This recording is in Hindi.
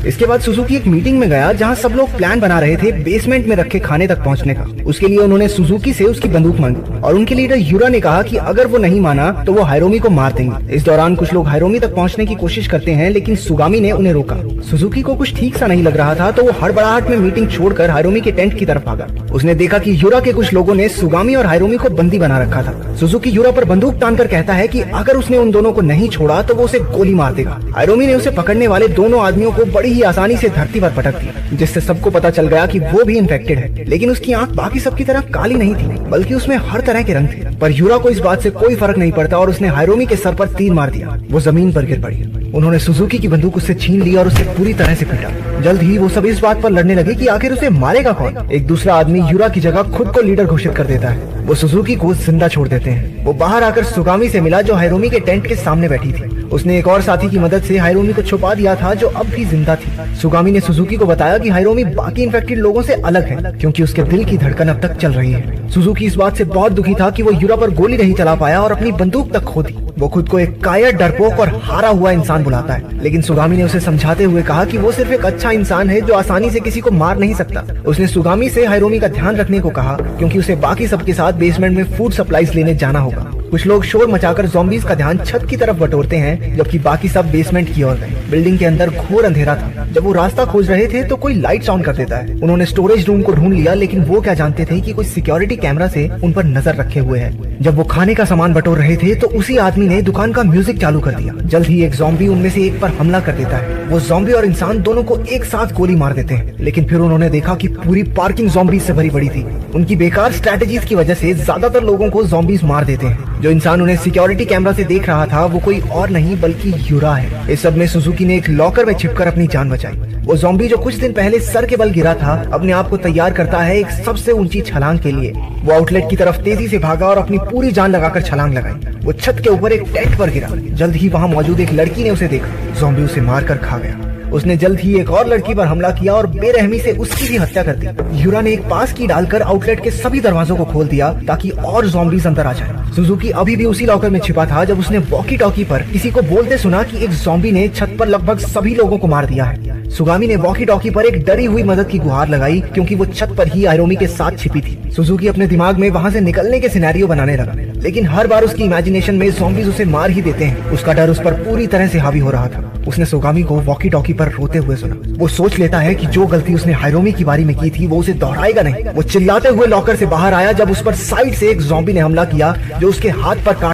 इसके बाद सुजुकी एक मीटिंग में गया जहाँ सब लोग प्लान बना रहे थे बेसमेंट में रखे खाने तक पहुँचने का। उसके लिए उन्होंने सुजुकी से उसकी बंदूक मांगी और उनके लीडर यूरा ने कहा कि अगर वो नहीं माना तो वो हायरोमी को मार देंगे। इस दौरान कुछ लोग हायरोमी तक पहुँचने की कोशिश करते हैं, लेकिन सुगामी ने उन्हें रोका। सुजुकी को कुछ ठीक सा नहीं लग रहा था तो वो हड़बड़ाहट में मीटिंग छोड़कर हायरोमी के टेंट की तरफ भागा। उसने देखा कि यूरा के कुछ लोगों ने सुगामी और हायरोमी को बंदी बना रखा था। सुजुकी यूरा पर बंदूक तानकर कहता है कि अगर उसने उन दोनों को नहीं छोड़ा तो वो उसे गोली मार देगा। हायरोमी ने उसे पकड़ने वाले दोनों आदमियों को बड़ी ही आसानी से धरती पर पटक दिया, जिससे सबको पता चल गया कि वो भी इन्फेक्टेड है। लेकिन उसकी आंख बाकी सबकी तरह काली नहीं थी, बल्कि उसमें हर तरह के रंग थे। पर यूरा को इस बात से कोई फर्क नहीं पड़ता और उसने हायरोमी के सर पर तीर मार दिया। वो जमीन पर गिर पड़ी। उन्होंने सुजुकी की बंदूक उससे छीन ली और उसे पूरी तरह से पीटा। जल्द ही वो सब इस बात पर लड़ने लगे कि आखिर उसे मारेगा कौन। एक दूसरा आदमी यूरा की जगह खुद को लीडर घोषित कर देता है। वो सुजुकी को जिंदा छोड़ देते हैं। वो बाहर आकर सुगामी से मिला जो हायरोमी के टेंट के सामने बैठी थी। उसने एक और साथी की मदद से हायरोमी को छुपा दिया था जो अब भी जिंदा थी। सुगामी ने सुजुकी को बताया कि हायरोमी बाकी इन्फेक्टेड लोगों से अलग है क्योंकि उसके दिल की धड़कन अब तक चल रही है। सुजुकी इस बात से बहुत दुखी था कि वो यूरा पर गोली नहीं चला पाया और अपनी बंदूक तक खो दी। वो खुद को एक कायर, डरपोक और हारा हुआ इंसान बुलाता है, लेकिन सुगामी ने उसे समझाते हुए कहा कि वो सिर्फ एक अच्छा इंसान है जो आसानी से किसी को मार नहीं सकता। उसने सुगामी से हायरोमी का ध्यान रखने को कहा क्योंकि उसे बाकी सबके साथ बेसमेंट में फूड सप्लाईज लेने जाना होगा। कुछ लोग शोर मचाकर ज़ॉम्बीज का ध्यान छत की तरफ बटोरते हैं, जबकि बाकी सब बेसमेंट की ओर गए। बिल्डिंग के अंदर घोर अंधेरा था। जब वो रास्ता खोज रहे थे तो कोई लाइट्स ऑन कर देता है। उन्होंने स्टोरेज रूम को ढूंढ लिया, लेकिन वो क्या जानते थे कि कोई सिक्योरिटी कैमरा से उन पर नजर रखे हुए है। जब वो खाने का सामान बटोर रहे थे तो उसी आदमी ने दुकान का म्यूजिक चालू कर दिया। जल्द ही एक ज़ॉम्बी उनमें से एक पर हमला कर देता है। वो ज़ॉम्बी और इंसान दोनों को एक साथ गोली मार देते हैं, लेकिन फिर उन्होंने देखा कि पूरी पार्किंग ज़ॉम्बीज से भरी पड़ी थी। उनकी बेकार स्ट्रेटजीज की वजह से ज्यादातर लोगों को ज़ॉम्बीज मार देते हैं। जो इंसान उन्हें सिक्योरिटी कैमरा से देख रहा था वो कोई और नहीं बल्कि यूरा है। इस सब में सुजुकी ने एक लॉकर में छिपकर अपनी जान बचाई। वो ज़ॉम्बी जो कुछ दिन पहले सर के बल गिरा था अपने आप को तैयार करता है एक सबसे ऊंची छलांग के लिए। वो आउटलेट की तरफ तेजी से भागा और अपनी पूरी जान लगाकर छलांग लगाई। वो छत के ऊपर एक टेंट पर गिरा। जल्द ही वहाँ मौजूद एक लड़की ने उसे देखा। ज़ॉम्बी उसे मारकर खा गया। उसने जल्द ही एक और लड़की पर हमला किया और बेरहमी से उसकी भी हत्या कर दी। यूरा ने एक पास की डालकर आउटलेट के सभी दरवाजों को खोल दिया ताकि और ज़ॉम्बीज अंदर आ जाएं। सुजुकी अभी भी उसी लॉकर में छिपा था जब उसने वॉकी टॉकी पर किसी को बोलते सुना कि एक ज़ॉम्बी ने छत पर लगभग सभी लोगों को मार दिया है। सुगामी ने वॉकी टॉकी पर एक डरी हुई मदद की गुहार लगाई क्योंकि वो छत पर ही हायरोमी के साथ छिपी थी। सुजुकी अपने दिमाग में वहाँ से निकलने के सिनेरियो बनाने लगा, लेकिन हर बार उसकी इमेजिनेशन में ज़ॉम्बीज उसे मार ही देते हैं। उसका डर उस पर पूरी तरह से हावी हो रहा था। उसने सुगामी को वॉकी टॉकी पर रोते हुए सुना। वो सोच लेता है कि जो गलती उसने हायरोमी की बारी में की थी वो उसे दोहराएगा नहीं। वो चिल्लाते हुए लॉकर से बाहर आया जब उस पर साइड से एक ज़ॉम्बी ने हमला किया जो उसके हाथ पर